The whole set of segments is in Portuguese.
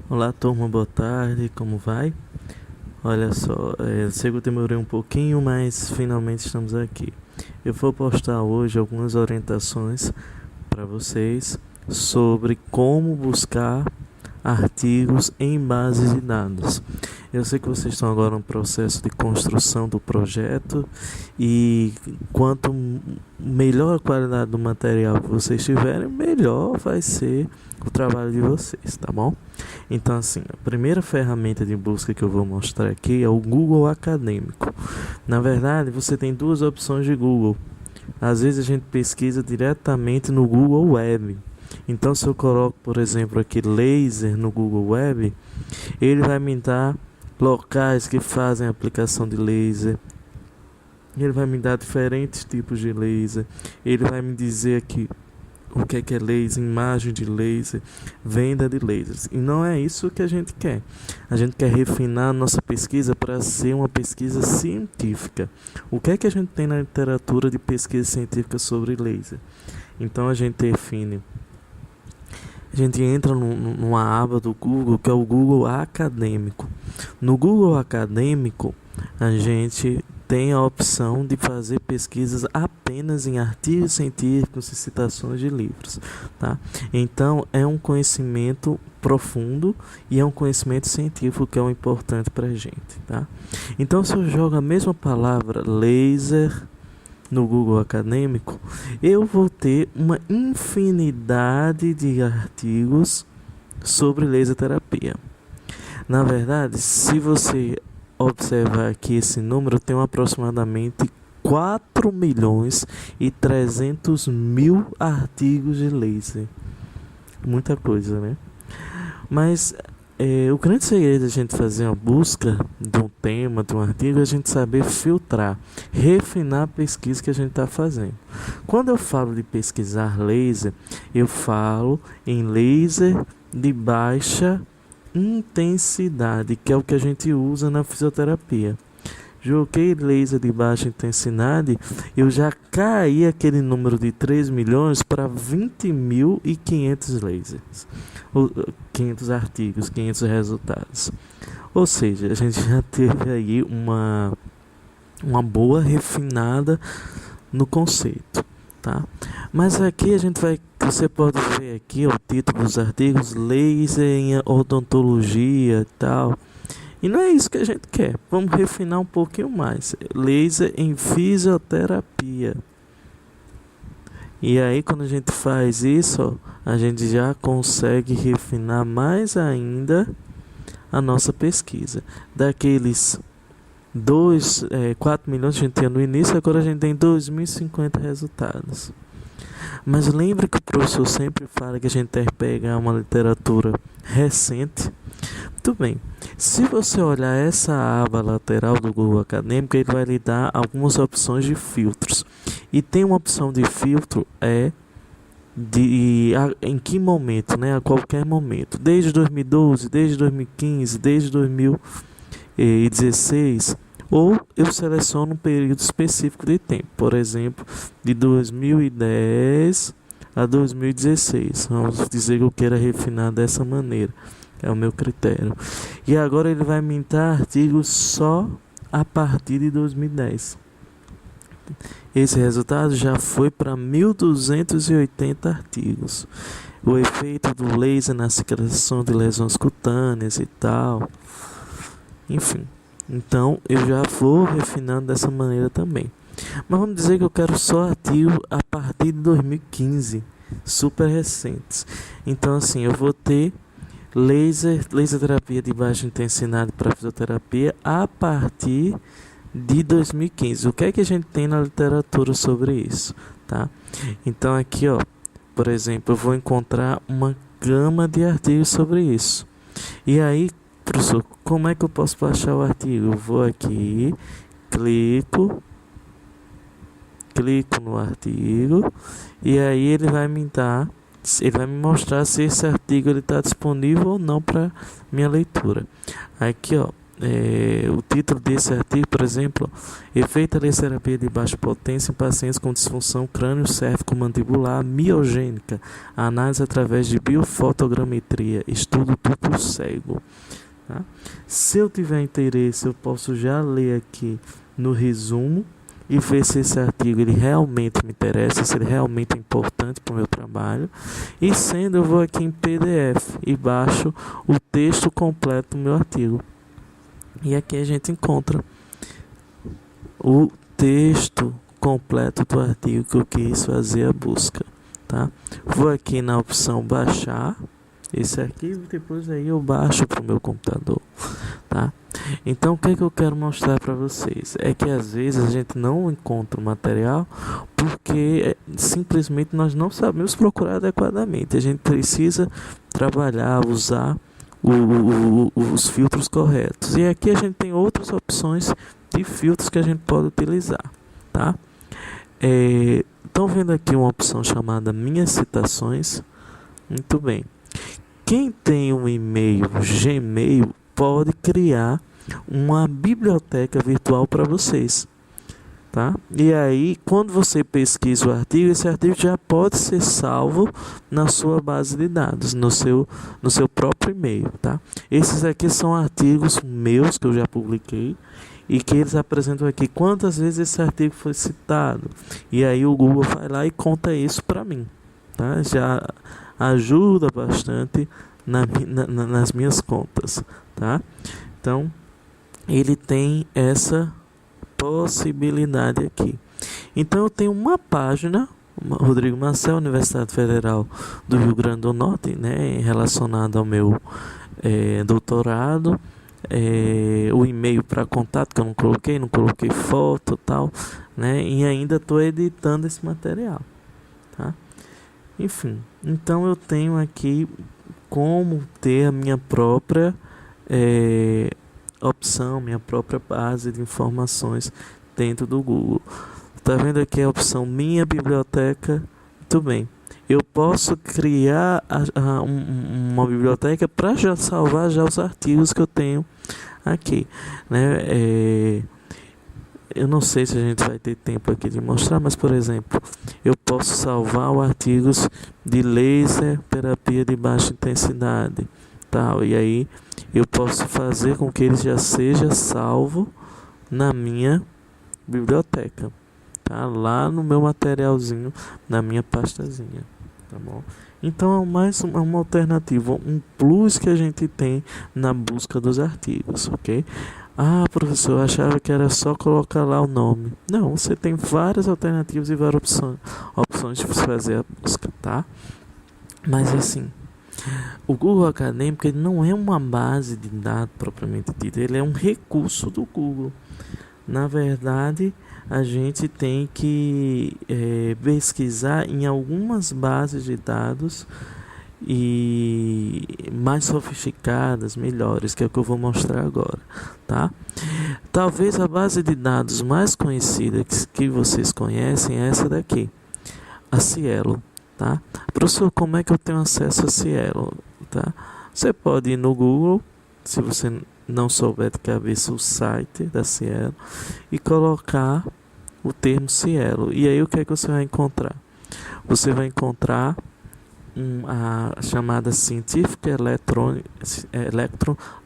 Olá, turma, boa tarde, como vai? Olha só, sei que eu demorei um pouquinho, mas finalmente estamos aqui. Eu vou postar hoje algumas orientações para vocês sobre como buscar artigos em bases de dados. Eu sei que vocês estão agora no processo de construção do projeto e quanto melhor a qualidade do material que vocês tiverem, melhor vai ser o trabalho de vocês, tá bom? Então, assim, a primeira ferramenta de busca que eu vou mostrar aqui é o Google Acadêmico. Na verdade, você tem duas opções de Google. Às vezes a gente pesquisa diretamente no Google Web. Então, se eu coloco, por exemplo, aqui laser no Google Web, ele vai me dar locais que fazem aplicação de laser. Ele vai me dar diferentes tipos de laser. Ele vai me dizer aqui o que é laser, imagem de laser, venda de lasers. E não é isso que a gente quer. A gente quer refinar a nossa pesquisa para ser uma pesquisa científica. O que é que a gente tem na literatura de pesquisa científica sobre laser? Então a gente define. A gente entra numa aba do Google que é o Google Acadêmico. No Google Acadêmico, a gente tem a opção de fazer pesquisas apenas em artigos científicos e citações de livros, tá? Então, é um conhecimento profundo e é um conhecimento científico que é o importante para a gente, tá? Então, se eu jogo a mesma palavra laser no Google Acadêmico, eu vou ter uma infinidade de artigos sobre laser terapia. Na verdade, se você observar aqui esse número, tem aproximadamente 4 milhões e 300 mil artigos de laser. Muita coisa, né? Mas o grande segredo da gente fazer uma busca de um tema, de um artigo, é a gente saber filtrar, refinar a pesquisa que a gente está fazendo. Quando eu falo de pesquisar laser, eu falo em laser de baixa intensidade, que é o que a gente usa na fisioterapia. Joguei laser de baixa intensidade, eu já caí aquele número de 3 milhões para 20.500 lasers, 500 artigos, 500 resultados. Ou seja, a gente já teve aí uma boa refinada no conceito, tá? Mas aqui você pode ver aqui o título dos artigos, laser em odontologia e tal. E não é isso que a gente quer. Vamos refinar um pouquinho mais. Laser em fisioterapia. E aí quando a gente faz isso, ó, a gente já consegue refinar mais ainda a nossa pesquisa. Daqueles 4 milhões que a gente tinha no início, agora a gente tem 2.050 resultados. Mas lembre que o professor sempre fala que a gente tem que pegar uma literatura recente. Muito bem, se você olhar essa aba lateral do Google Acadêmico, ele vai lhe dar algumas opções de filtros. E tem uma opção de filtro em que momento, né? A qualquer momento. Desde 2012, desde 2015, desde 2016. Ou eu seleciono um período específico de tempo. Por exemplo, de 2010 a 2016. Vamos dizer que eu queira refinar dessa maneira. É o meu critério. E agora ele vai me dar artigos só a partir de 2010. Esse resultado já foi para 1.280 artigos. O efeito do laser na cicatrização de lesões cutâneas e tal. Enfim. Então eu já vou refinando dessa maneira também. Mas vamos dizer que eu quero só artigo a partir de 2015. Super recentes. Então assim, eu vou ter laser terapia de baixa intensidade para fisioterapia a partir de 2015. O que é que a gente tem na literatura sobre isso, tá? Então aqui, ó, por exemplo, eu vou encontrar uma gama de artigos sobre isso. E aí, professor, como é que eu posso baixar o artigo? Eu vou aqui, clico no artigo e aí ele vai me mostrar se esse artigo está disponível ou não para minha leitura. Aqui, ó, o título desse artigo, por exemplo, efeito da terapia de baixa potência em pacientes com disfunção crânio-cérvico-mandibular miogênica, análise através de biofotogrametria, estudo duplo cego. Tá? Se eu tiver interesse, eu posso já ler aqui no resumo e ver se esse artigo ele realmente me interessa, se ele realmente é importante para o meu trabalho. E sendo, eu vou aqui em PDF e baixo o texto completo do meu artigo. E aqui a gente encontra o texto completo do artigo que eu quis fazer a busca, tá? Vou aqui na opção baixar esse arquivo e depois aí eu baixo para o meu computador, tá? Então o que é que eu quero mostrar para vocês? É que às vezes a gente não encontra o material porque simplesmente nós não sabemos procurar adequadamente. A gente precisa trabalhar, usar os filtros corretos. E aqui a gente tem outras opções de filtros que a gente pode utilizar, tá? Estão vendo aqui uma opção chamada Minhas Citações? Muito bem. Quem tem um e-mail Gmail pode criar uma biblioteca virtual para vocês, tá? E aí, quando você pesquisa o artigo, esse artigo já pode ser salvo na sua base de dados, no seu próprio e-mail, tá? Esses aqui são artigos meus que eu já publiquei e que eles apresentam aqui quantas vezes esse artigo foi citado. E aí o Google vai lá e conta isso para mim, tá? Já ajuda bastante nas minhas contas, tá? Então, ele tem essa possibilidade aqui. Então eu tenho uma página, Rodrigo Marcel, Universidade Federal do Rio Grande do Norte, né, relacionada ao meu doutorado, o e-mail para contato que eu não coloquei foto e tal, né, e ainda estou editando esse material, tá? Enfim, então eu tenho aqui como ter a minha própria opção, minha própria base de informações dentro do Google. Tá vendo aqui a opção Minha Biblioteca? Muito bem. Eu posso criar uma biblioteca para já salvar já os artigos que eu tenho aqui, né? Eu não sei se a gente vai ter tempo aqui de mostrar, mas por exemplo, eu posso salvar os artigos de laser terapia de baixa intensidade, tal, e aí eu posso fazer com que ele já seja salvo na minha biblioteca, tá? Lá no meu materialzinho, na minha pastazinha, tá bom? Então é mais uma alternativa, um plus que a gente tem na busca dos artigos, ok? Ah, professor, eu achava que era só colocar lá o nome. Não, você tem várias alternativas e várias opções de você fazer a busca, tá? Mas assim, o Google Acadêmico ele não é uma base de dados propriamente dita, ele é um recurso do Google. Na verdade, a gente tem que pesquisar em algumas bases de dados e mais sofisticadas, melhores, que é o que eu vou mostrar agora, tá? Talvez a base de dados mais conhecida que vocês conhecem é essa daqui, a Cielo, tá? Professor, como é que eu tenho acesso a Cielo, tá? Você pode ir no Google, se você não souber de cabeça o site da Cielo, e colocar o termo Cielo, e aí o que é que você vai encontrar? Você vai encontrar a chamada Scientific Electron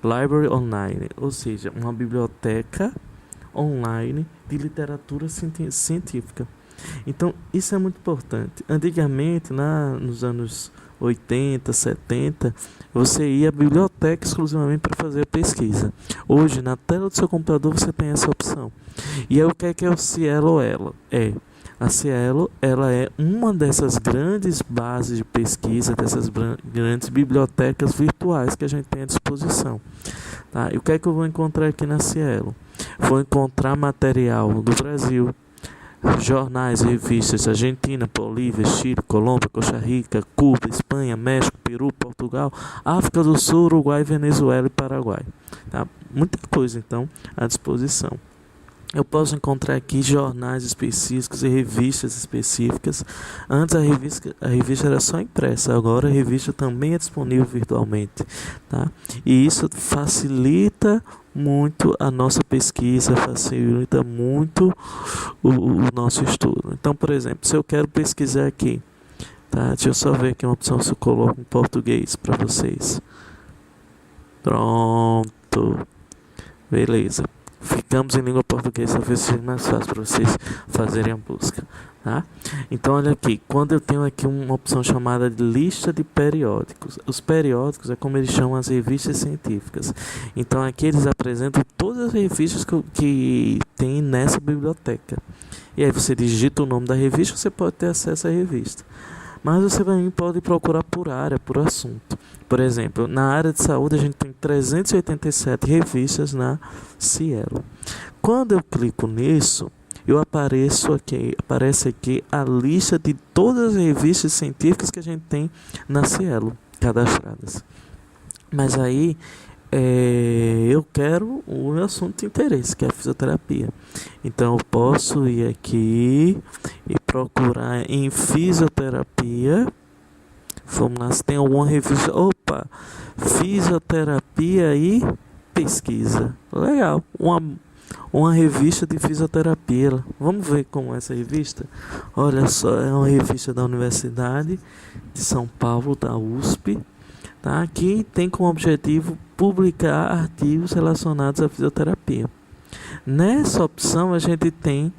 Library Online, ou seja, uma biblioteca online de literatura científica. Então, isso é muito importante. Antigamente, nos anos 80, 70, você ia à biblioteca exclusivamente para fazer a pesquisa. Hoje, na tela do seu computador, você tem essa opção. E aí, o que é o Cielo? A Cielo, ela é uma dessas grandes bases de pesquisa, dessas grandes bibliotecas virtuais que a gente tem à disposição. Tá? E o que é que eu vou encontrar aqui na Cielo? Vou encontrar material do Brasil, jornais e revistas Argentina, Bolívia, Chile, Colômbia, Costa Rica, Cuba, Espanha, México, Peru, Portugal, África do Sul, Uruguai, Venezuela e Paraguai. Tá? Muita coisa, então, à disposição. Eu posso encontrar aqui jornais específicos e revistas específicas. Antes a revista era só impressa, agora a revista também é disponível virtualmente, tá? E isso facilita muito a nossa pesquisa, facilita muito o nosso estudo. Então, por exemplo, se eu quero pesquisar aqui, tá? Deixa eu só ver aqui uma opção se eu coloco em português para vocês. Pronto, beleza. Ficamos em língua portuguesa, talvez seja mais fácil para vocês fazerem a busca, tá? Então, olha aqui, quando eu tenho aqui uma opção chamada de lista de periódicos. Os periódicos é como eles chamam as revistas científicas. Então, aqui eles apresentam todas as revistas que tem nessa biblioteca. E aí você digita o nome da revista, você pode ter acesso à revista. Mas você também pode procurar por área, por assunto. Por exemplo, na área de saúde a gente tem 387 revistas na Cielo. Quando eu clico nisso, aparece aqui a lista de todas as revistas científicas que a gente tem na Cielo cadastradas. Mas aí eu quero o meu assunto de interesse, que é a fisioterapia. Então eu posso ir aqui e procurar em fisioterapia. Vamos lá, se tem alguma revista. Opa! Fisioterapia e pesquisa. Legal. Uma revista de fisioterapia. Vamos ver como é essa revista? Olha só, é uma revista da Universidade de São Paulo, da USP. Tá? Que tem como objetivo publicar artigos relacionados à fisioterapia. Nessa opção a gente tem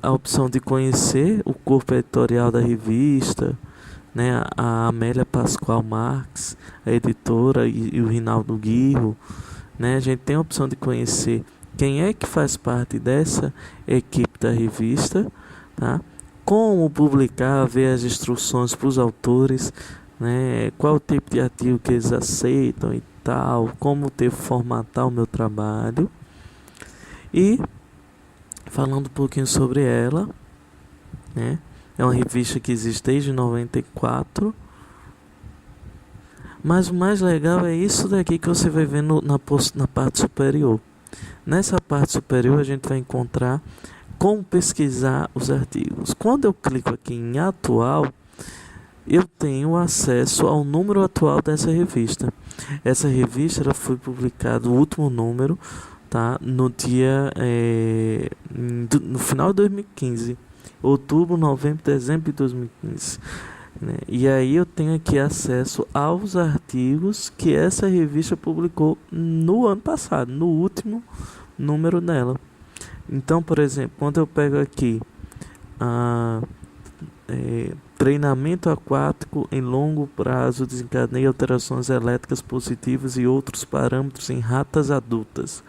a opção de conhecer o corpo editorial da revista, né? A Amélia Pascoal Marques, a editora, e o Rinaldo Guirro, né? A gente tem a opção de conhecer quem é que faz parte dessa equipe da revista, tá? Como publicar, ver as instruções para os autores, né? Qual o tipo de artigo que eles aceitam e tal, como formatar o meu trabalho. E falando um pouquinho sobre ela, né? É uma revista que existe desde 94. Mas o mais legal é isso daqui que você vai ver na parte superior. Nessa parte superior a gente vai encontrar como pesquisar os artigos. Quando eu clico aqui em atual, eu tenho acesso ao número atual dessa revista. Essa revista ela foi publicada, o último número, tá? No final de 2015. Outubro, novembro, dezembro de 2015. Né? E aí eu tenho aqui acesso aos artigos que essa revista publicou no ano passado, no último número dela. Então, por exemplo, quando eu pego aqui treinamento aquático em longo prazo desencadeia alterações elétricas positivas e outros parâmetros em ratas adultas.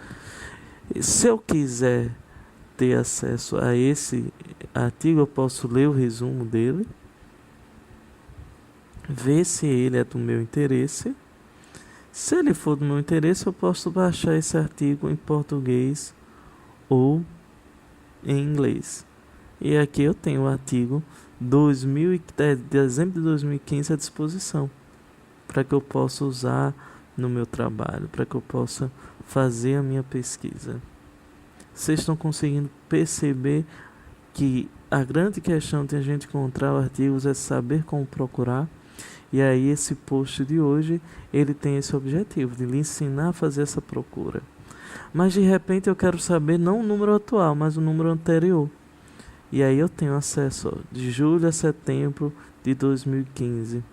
Se eu quiser ter acesso a esse artigo, eu posso ler o resumo dele, ver se ele é do meu interesse. Se ele for do meu interesse, eu posso baixar esse artigo em português ou em inglês. E aqui eu tenho o artigo dezembro de 2015 à disposição, para que eu possa usar no meu trabalho, para que eu possa fazer a minha pesquisa. Vocês estão conseguindo perceber que a grande questão de a gente encontrar artigos é saber como procurar? E aí esse post de hoje, ele tem esse objetivo, de lhe ensinar a fazer essa procura. Mas de repente eu quero saber não o número atual, mas o número anterior. E aí eu tenho acesso de julho a setembro de 2015.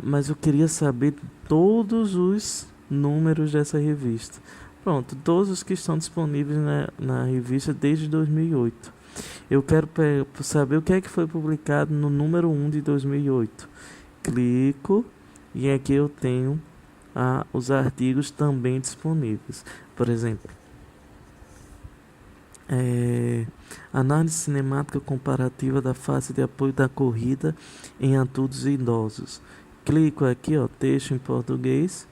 Mas eu queria saber todos os números dessa revista. Pronto, todos os que estão disponíveis na revista desde 2008. Eu quero saber o que é que foi publicado no número 1 de 2008. Clico e aqui eu tenho os artigos também disponíveis. Por exemplo, análise cinemática comparativa da fase de apoio da corrida em adultos e idosos. Clico aqui, texto em português.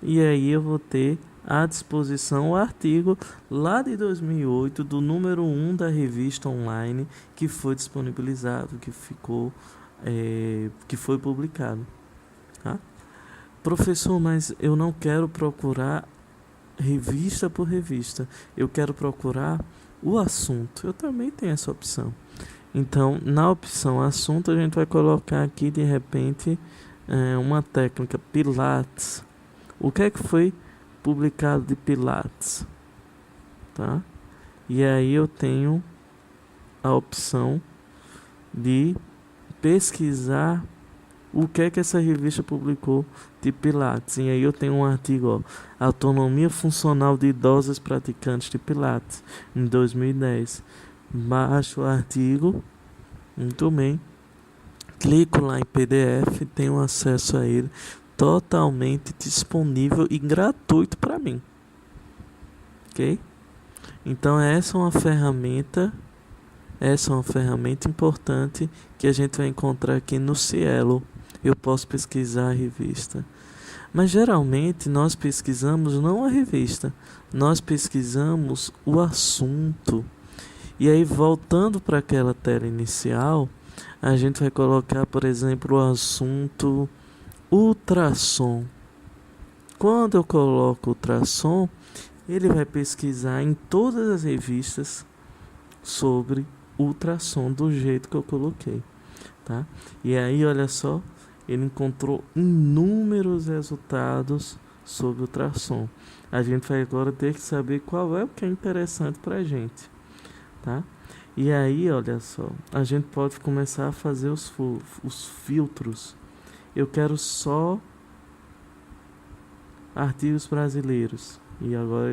E aí eu vou ter à disposição o artigo lá de 2008 do número 1 da revista online que foi disponibilizado, que foi publicado. Tá? Professor, mas eu não quero procurar revista por revista, eu quero procurar o assunto. Eu também tenho essa opção. Então, na opção assunto, a gente vai colocar aqui de repente uma técnica Pilates, o que é que foi publicado de Pilates, tá? E aí eu tenho a opção de pesquisar o que é que essa revista publicou de Pilates. E aí eu tenho um artigo, ó, Autonomia Funcional de Idosos Praticantes de Pilates, em 2010. Baixo o artigo, muito bem, clico lá em PDF, tenho acesso a ele, totalmente disponível e gratuito para mim, ok? Então essa é uma ferramenta importante que a gente vai encontrar aqui no Cielo. Eu posso pesquisar a revista, mas geralmente nós pesquisamos não a revista, nós pesquisamos o assunto. E aí, voltando para aquela tela inicial, a gente vai colocar, por exemplo, o assunto ultrassom. Quando eu coloco ultrassom, ele vai pesquisar em todas as revistas sobre ultrassom do jeito que eu coloquei, tá? E aí, olha só, ele encontrou inúmeros resultados sobre ultrassom. A gente vai agora ter que saber qual é o que é interessante para a gente, tá? E aí, olha só, a gente pode começar a fazer os filtros. Eu quero só artigos brasileiros. E agora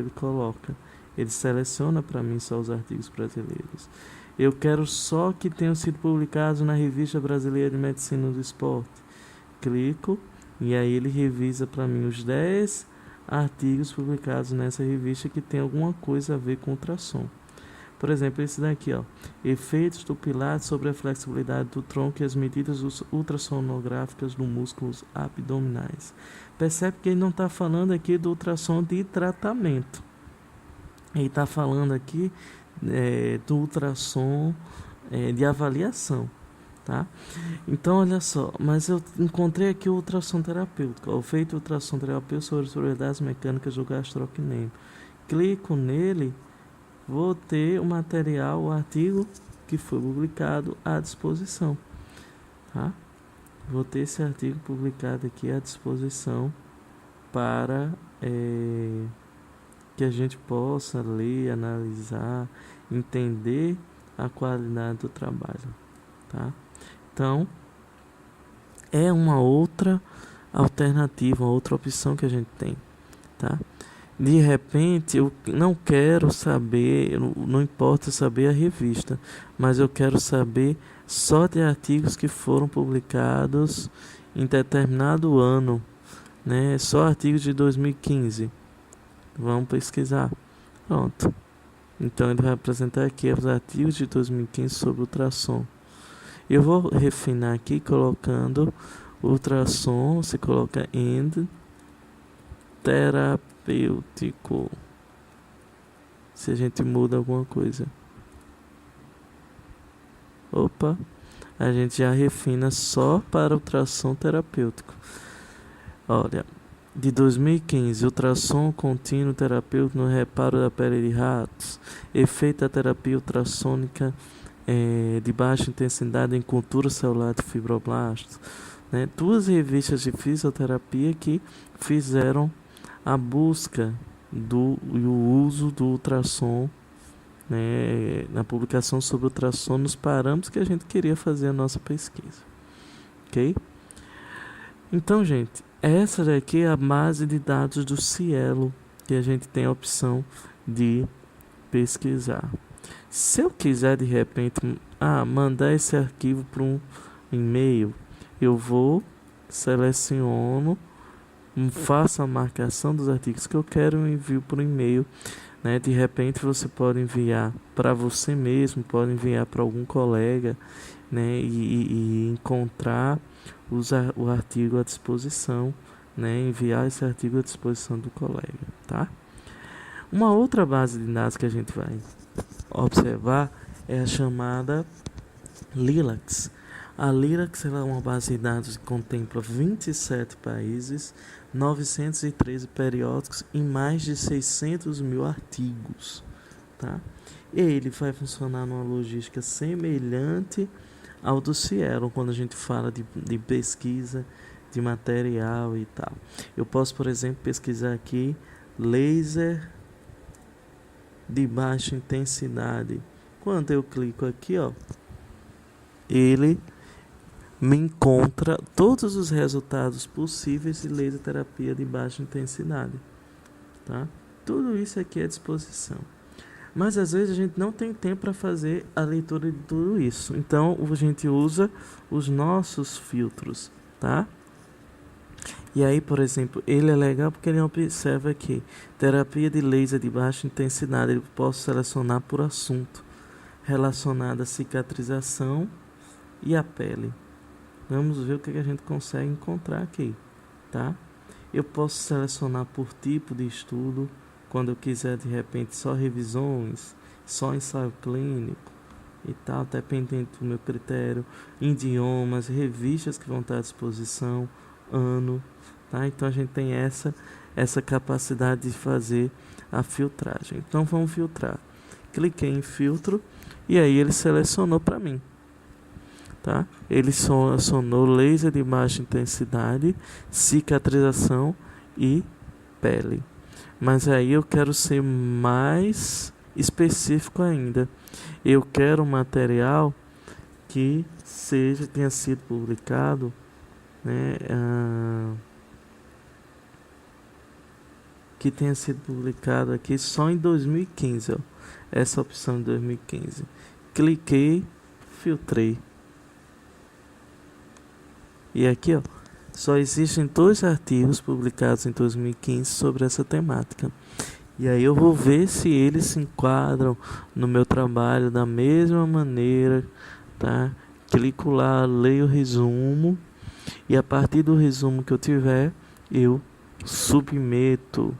ele seleciona para mim só os artigos brasileiros. Eu quero só que tenham sido publicados na Revista Brasileira de Medicina do Esporte. Clico e aí ele revisa para mim os 10 artigos publicados nessa revista que tem alguma coisa a ver com ultrassom. Por exemplo, esse daqui, ó, efeitos do Pilates sobre a flexibilidade do tronco e as medidas ultrassonográficas dos músculos abdominais. Percebe que ele não está falando aqui do ultrassom de tratamento. Ele está falando aqui do ultrassom de avaliação, tá? Então, olha só, mas eu encontrei aqui o ultrassom terapêutico, o feito ultrassom terapêutico sobre as propriedades mecânicas do gastrocnêmio. Clico nele, vou ter o material, o artigo que foi publicado à disposição, tá? Vou ter esse artigo publicado aqui à disposição para que a gente possa ler, analisar, entender a qualidade do trabalho, tá? Então, é uma outra alternativa, uma outra opção que a gente tem, tá? De repente, eu não quero saber, não importa saber a revista, mas eu quero saber só de artigos que foram publicados em determinado ano, né? Só artigos de 2015. Vamos pesquisar. Pronto. Então ele vai apresentar aqui os artigos de 2015 sobre ultrassom. Eu vou refinar aqui colocando ultrassom, você coloca end terapêutico. Se a gente muda alguma coisa. Opa, a gente já refina só para ultrassom terapêutico. Olha, de 2015, ultrassom contínuo terapêutico no reparo da pele de ratos, efeito da terapia ultrassônica de baixa intensidade em cultura celular de fibroblastos, né? 2 revistas de fisioterapia que fizeram a busca e o uso do ultrassom, né, na publicação sobre ultrassom nos parâmetros que a gente queria fazer a nossa pesquisa, ok? Então, gente, essa daqui é a base de dados do Cielo que a gente tem a opção de pesquisar. Se eu quiser de repente mandar esse arquivo para um e-mail, eu vou, seleciono, faço a marcação dos artigos que eu quero e envio por e-mail, né? De repente você pode enviar para você mesmo, pode enviar para algum colega, né? E encontrar o artigo à disposição, né? Enviar esse artigo à disposição do colega, tá? Uma outra base de dados que a gente vai observar é a chamada Lilacs. A Lilacs é uma base de dados que contempla 27 países, 913 periódicos e mais de 600 mil artigos, tá? Ele vai funcionar numa logística semelhante ao do Cielo, quando a gente fala de pesquisa de material e tal. Eu posso, por exemplo, pesquisar aqui laser de baixa intensidade. Quando eu clico aqui, ó, ele me encontra todos os resultados possíveis de laser terapia de baixa intensidade, tá? Tudo isso aqui é à disposição. Mas às vezes a gente não tem tempo para fazer a leitura de tudo isso. Então a gente usa os nossos filtros, tá? E aí, por exemplo, ele é legal porque ele observa aqui terapia de laser de baixa intensidade. Eu posso selecionar por assunto relacionado à cicatrização e à pele. Vamos ver o que a gente consegue encontrar aqui, tá? Eu posso selecionar por tipo de estudo, quando eu quiser de repente só revisões, só ensaio clínico e tal, dependendo do meu critério, idiomas, revistas que vão estar à disposição, ano, tá? Então a gente tem essa capacidade de fazer a filtragem. Então vamos filtrar. Cliquei em filtro e aí ele selecionou para mim, tá? Ele selecionou laser de baixa intensidade, cicatrização e pele. Mas aí eu quero ser mais específico ainda. Eu quero um material que tenha sido publicado, né, que tenha sido publicado aqui só em 2015, ó, essa opção de 2015. Cliquei, filtrei. E aqui, ó, só existem 2 artigos publicados em 2015 sobre essa temática. E aí eu vou ver se eles se enquadram no meu trabalho da mesma maneira, tá? Clico lá, leio o resumo e a partir do resumo que eu tiver, eu submeto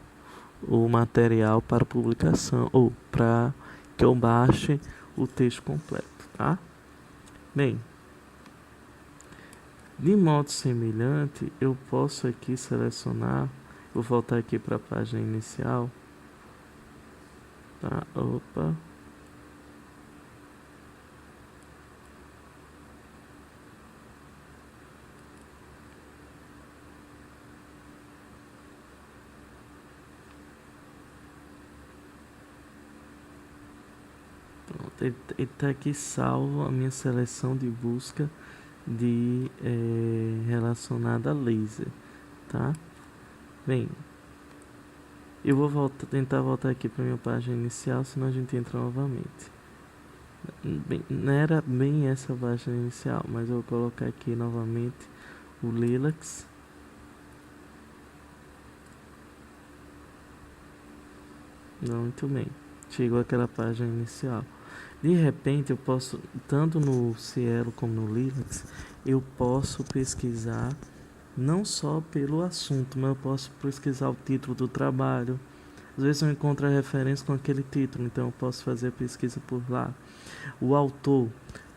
o material para publicação ou para que eu baixe o texto completo, tá? Bem, de modo semelhante, eu posso aqui selecionar, vou voltar aqui para a página inicial, tá? Opa. Pronto, ele está aqui salvo a minha seleção de busca de relacionada a laser, tá? Bem, eu vou tentar voltar aqui para minha página inicial, senão a gente entra novamente. Bem, não era bem essa página inicial, mas eu vou colocar aqui novamente o Lilacs. Não, muito bem. Chegou aquela página inicial. De repente eu posso, tanto no Cielo como no Lilacs, eu posso pesquisar não só pelo assunto, mas eu posso pesquisar o título do trabalho. Às vezes eu encontro a referência com aquele título, então eu posso fazer a pesquisa por lá. O autor,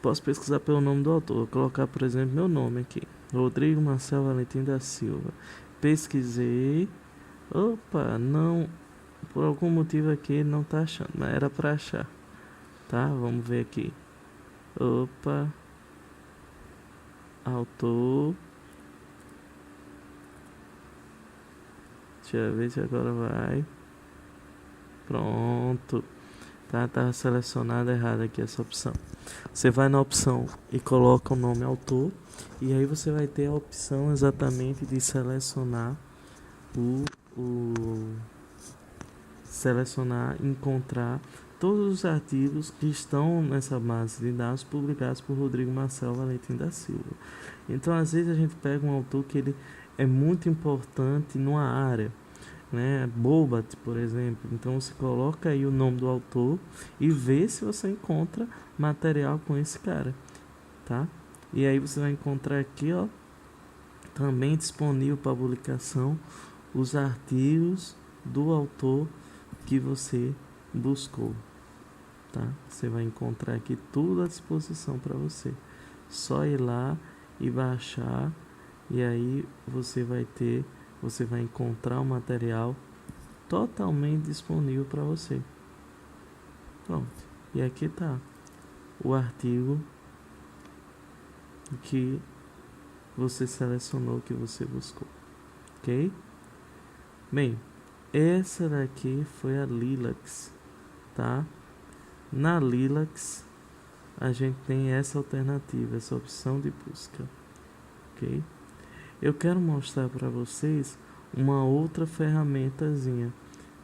posso pesquisar pelo nome do autor. Vou colocar, por exemplo, meu nome aqui, Rodrigo Marcel Valentim da Silva. Pesquisei. Opa, não, por algum motivo aqui ele não tá achando, mas era para achar. Tá, vamos ver aqui. Opa, autor. Deixa eu ver se agora vai. Pronto. Tá selecionada errada aqui essa opção. Você vai na opção e coloca o nome autor. E aí você vai ter a opção exatamente de selecionar encontrar todos os artigos que estão nessa base de dados publicados por Rodrigo Marcel Valentim da Silva. Então, às vezes a gente pega um autor que ele é muito importante numa área, né? Bobat, por exemplo. Então, você coloca aí o nome do autor e vê se você encontra material com esse cara, tá? E aí você vai encontrar aqui, ó, também disponível para publicação os artigos do autor que você buscou, tá? Você vai encontrar aqui tudo à disposição para você. Só ir lá e baixar e aí você vai encontrar o material totalmente disponível para você. Pronto. E aqui tá o artigo que você selecionou, que você buscou, ok? Bem, essa daqui foi a Lilacs, tá? Na Lilacs a gente tem essa alternativa, essa opção de busca, ok? Eu quero mostrar para vocês uma outra ferramentazinha,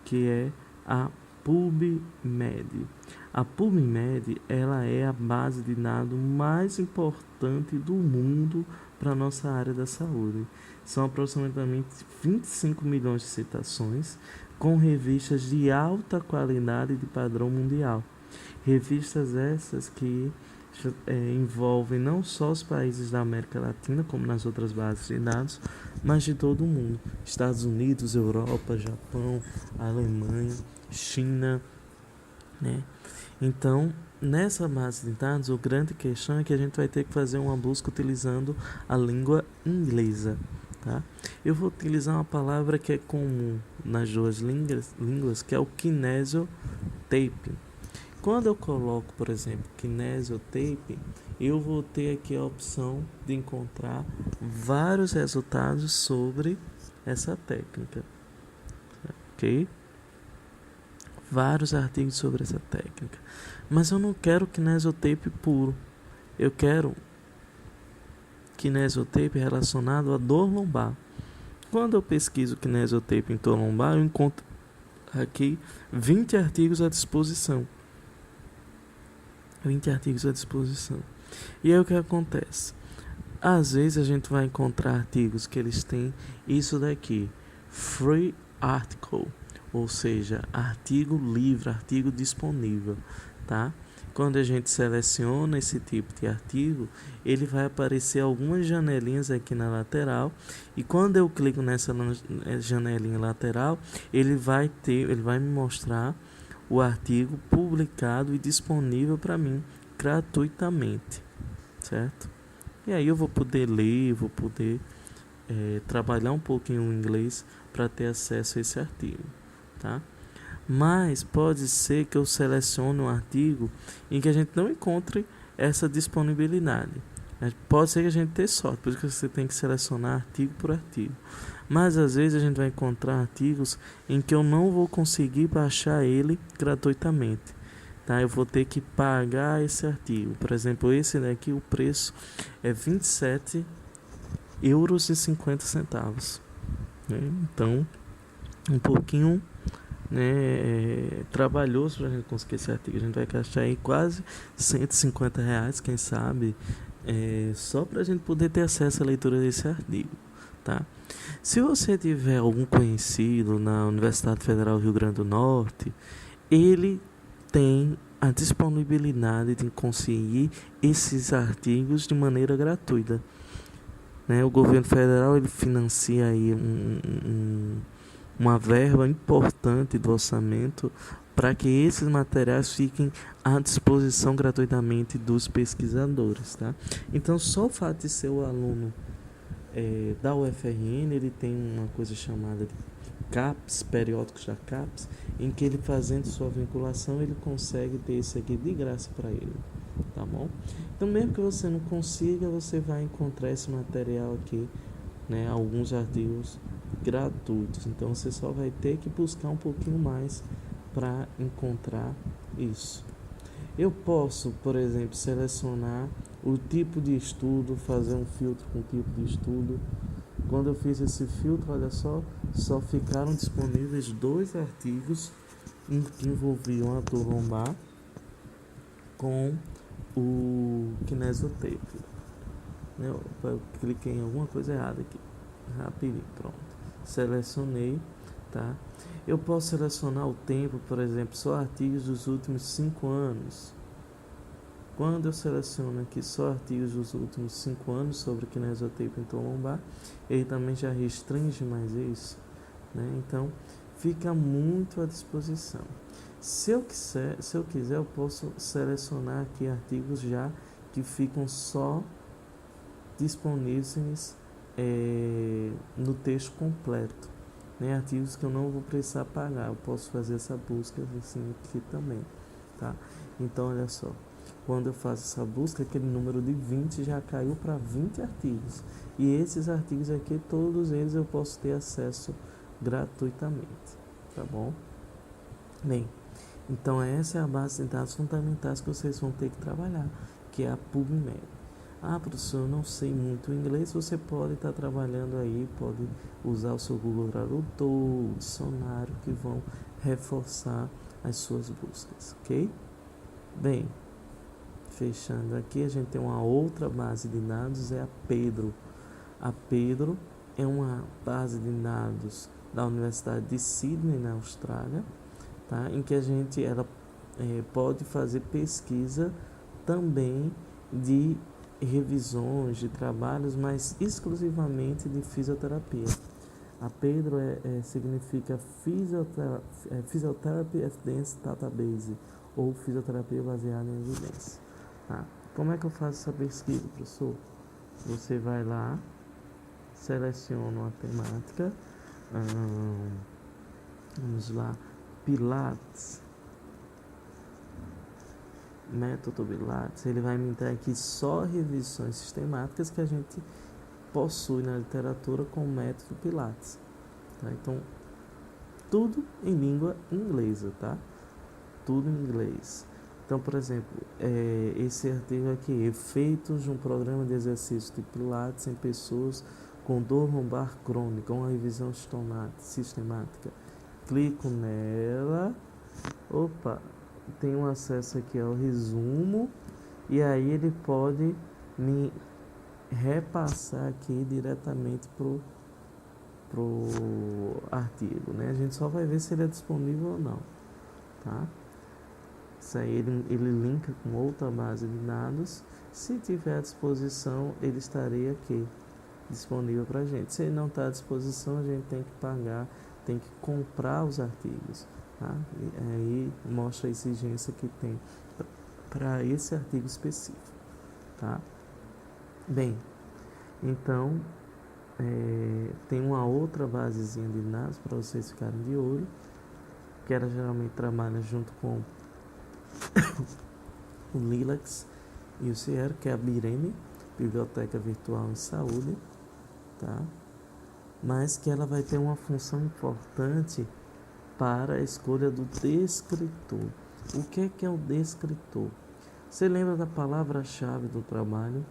que é a PubMed. A PubMed, ela é a base de dados mais importante do mundo para a nossa área da saúde. São aproximadamente 25 milhões de citações, com revistas de alta qualidade de padrão mundial. Revistas essas que envolvem não só os países da América Latina, como nas outras bases de dados, mas de todo o mundo. Estados Unidos, Europa, Japão, Alemanha, China, né? Então, nessa base de dados, o grande questão é que a gente vai ter que fazer uma busca utilizando a língua inglesa, tá? Eu vou utilizar uma palavra que é comum nas duas línguas, que é o kinesiotape. Quando eu coloco, por exemplo, kinesiotape, eu vou ter aqui a opção de encontrar vários resultados sobre essa técnica, ok? Vários artigos sobre essa técnica. Mas eu não quero kinesiotape puro. Eu quero kinesiotape relacionado à dor lombar. Quando eu pesquiso kinesiotape em dor lombar, eu encontro aqui 20 artigos à disposição. 20 artigos à disposição. E aí o que acontece? Às vezes a gente vai encontrar artigos que eles têm isso daqui, free article, ou seja, artigo livre, artigo disponível, tá? Quando a gente seleciona esse tipo de artigo, ele vai aparecer algumas janelinhas aqui na lateral, e quando eu clico nessa janelinha lateral, ele vai me mostrar o artigo publicado e disponível para mim gratuitamente, certo? E aí eu vou poder ler, vou poder trabalhar um pouquinho o inglês para ter acesso a esse artigo, tá? Mas pode ser que eu selecione um artigo em que a gente não encontre essa disponibilidade. Pode ser que a gente tenha sorte, por isso que você tem que selecionar artigo por artigo. Mas às vezes a gente vai encontrar artigos em que eu não vou conseguir baixar ele gratuitamente, tá? Eu vou ter que pagar esse artigo. Por exemplo, esse daqui, o preço é €27,50, né? Então, um pouquinho, né, trabalhoso para a gente conseguir esse artigo. A gente vai gastar aí quase R$ 150, quem sabe, só para a gente poder ter acesso à leitura desse artigo, tá? Se você tiver algum conhecido na Universidade Federal do Rio Grande do Norte, ele tem a disponibilidade de conseguir esses artigos de maneira gratuita, né? O governo federal ele financia aí uma verba importante do orçamento para que esses materiais fiquem à disposição gratuitamente dos pesquisadores, tá? Então, só o fato de ser o aluno da UFRN, ele tem uma coisa chamada de CAPES, periódicos da CAPES, em que ele, fazendo sua vinculação, ele consegue ter isso aqui de graça para ele, tá bom? Então, mesmo que você não consiga, você vai encontrar esse material aqui, né, alguns artigos gratuitos. Então, você só vai ter que buscar um pouquinho mais para encontrar isso. Eu posso, por exemplo, selecionar o tipo de estudo, fazer um filtro com o tipo de estudo. Quando eu fiz esse filtro, olha só ficaram disponíveis 2 artigos que envolviam a dor lombar com o kinesiotape. Eu cliquei em alguma coisa errada aqui, rapidinho, pronto. Selecionei, tá? Eu posso selecionar o tempo, por exemplo, só artigos dos últimos 5 anos. Quando eu seleciono aqui só artigos dos últimos 5 anos sobre kinesiotape em dor lombar, ele também já restringe mais isso, né? Então, fica muito à disposição. Se eu quiser, eu posso selecionar aqui artigos já que ficam só disponíveis no texto completo, né? Artigos que eu não vou precisar pagar, eu posso fazer essa busca assim aqui também, tá? Então, olha só, Quando eu faço essa busca, aquele número de 20 já caiu para 20 artigos. E esses artigos aqui, todos eles eu posso ter acesso gratuitamente, tá bom? Bem, então essa é a base de dados fundamentais que vocês vão ter que trabalhar, que é a PubMed. Ah, professor, eu não sei muito inglês. Você pode estar trabalhando aí, pode usar o seu Google Tradutor, o dicionário, que vão reforçar as suas buscas, ok? Bem, fechando aqui, a gente tem uma outra base de dados, é a Pedro. A Pedro é uma base de dados da Universidade de Sydney, na Austrália, tá? Em que ela pode fazer pesquisa também de revisões, de trabalhos, mas exclusivamente de fisioterapia. A Pedro significa Physiotherapy Evidence Database, ou fisioterapia baseada em evidência. Tá? Como é que eu faço essa pesquisa, professor? Você vai lá, seleciona uma temática, vamos lá, Pilates, método Pilates. Ele vai me dar aqui só revisões sistemáticas que a gente possui na literatura com o método Pilates, tá? Então, tudo em língua inglesa, tá? Tudo em inglês. Então, por exemplo, esse artigo aqui, efeitos de um programa de exercício de Pilates em pessoas com dor lombar crônica, uma revisão sistemática. Clico nela, opa, tem um acesso aqui ao resumo, e aí ele pode me repassar aqui diretamente pro artigo, né? A gente só vai ver se ele é disponível ou não, tá? Isso aí ele linka com outra base de dados. Se tiver à disposição, ele estaria aqui disponível para a gente. Se ele não está à disposição, a gente tem que pagar, tem que comprar os artigos, tá? E aí mostra a exigência que tem para esse artigo específico, tá? Bem, então tem uma outra basezinha de dados para vocês ficarem de olho, que ela geralmente trabalha junto com o Lilacs e o Sierra, que é a Bireme, Biblioteca Virtual em Saúde, tá? Mas que ela vai ter uma função importante para a escolha do descritor. O que é o descritor? Você lembra da palavra-chave do trabalho?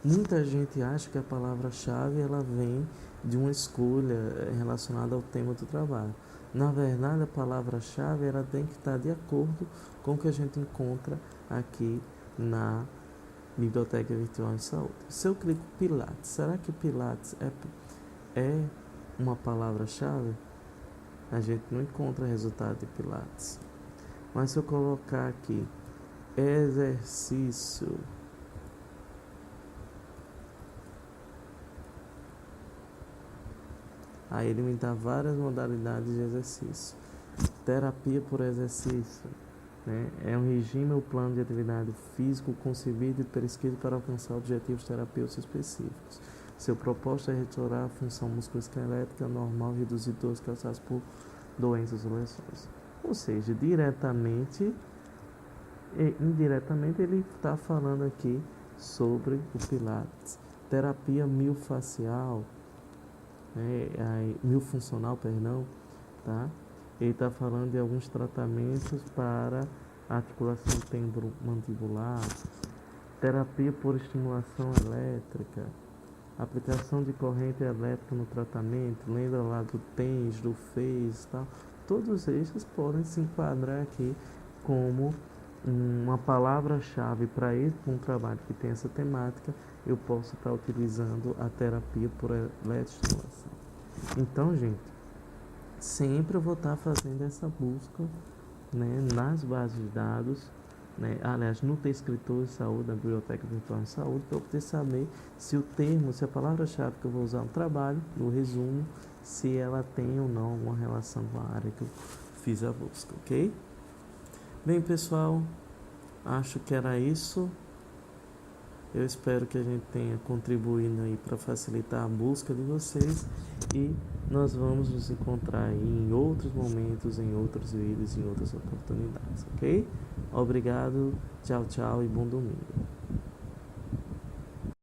Muita gente acha que a palavra-chave ela vem de uma escolha relacionada ao tema do trabalho. Na verdade, a palavra-chave ela tem que estar de acordo com o que a gente encontra aqui na Biblioteca Virtual em Saúde. Se eu clico Pilates, será que Pilates é uma palavra-chave? A gente não encontra resultado de Pilates. Mas se eu colocar aqui exercício, aí ele me dá várias modalidades de exercício. Terapia por exercício, né? É um regime ou plano de atividade físico concebido e prescrito para alcançar objetivos terapêuticos específicos. Seu propósito é restaurar a função musculoesquelética normal e reduzir dores causadas por doenças ou lesões. Ou seja, diretamente e indiretamente ele está falando aqui sobre o Pilates. Terapia miofascial, miofuncional, perdão, tá? Ele está falando de alguns tratamentos para articulação temporomandibular, terapia por estimulação elétrica, aplicação de corrente elétrica no tratamento, lembra lá do TENS, do FES e tal. Todos esses podem se enquadrar aqui como uma palavra-chave para um trabalho que tem essa temática. Eu posso estar utilizando a terapia por eletroestimulação. Então, gente, sempre eu vou estar fazendo essa busca, né, nas bases de dados, né, aliás, no descritor de saúde, na Biblioteca Virtual de Saúde, para eu poder saber se o termo, se a palavra-chave que eu vou usar no trabalho, no resumo, se ela tem ou não uma relação com a área que eu fiz a busca, ok? Bem, pessoal, acho que era isso. Eu espero que a gente tenha contribuído aí para facilitar a busca de vocês e nós vamos nos encontrar aí em outros momentos, em outros vídeos, em outras oportunidades, ok? Obrigado, tchau, tchau e bom domingo.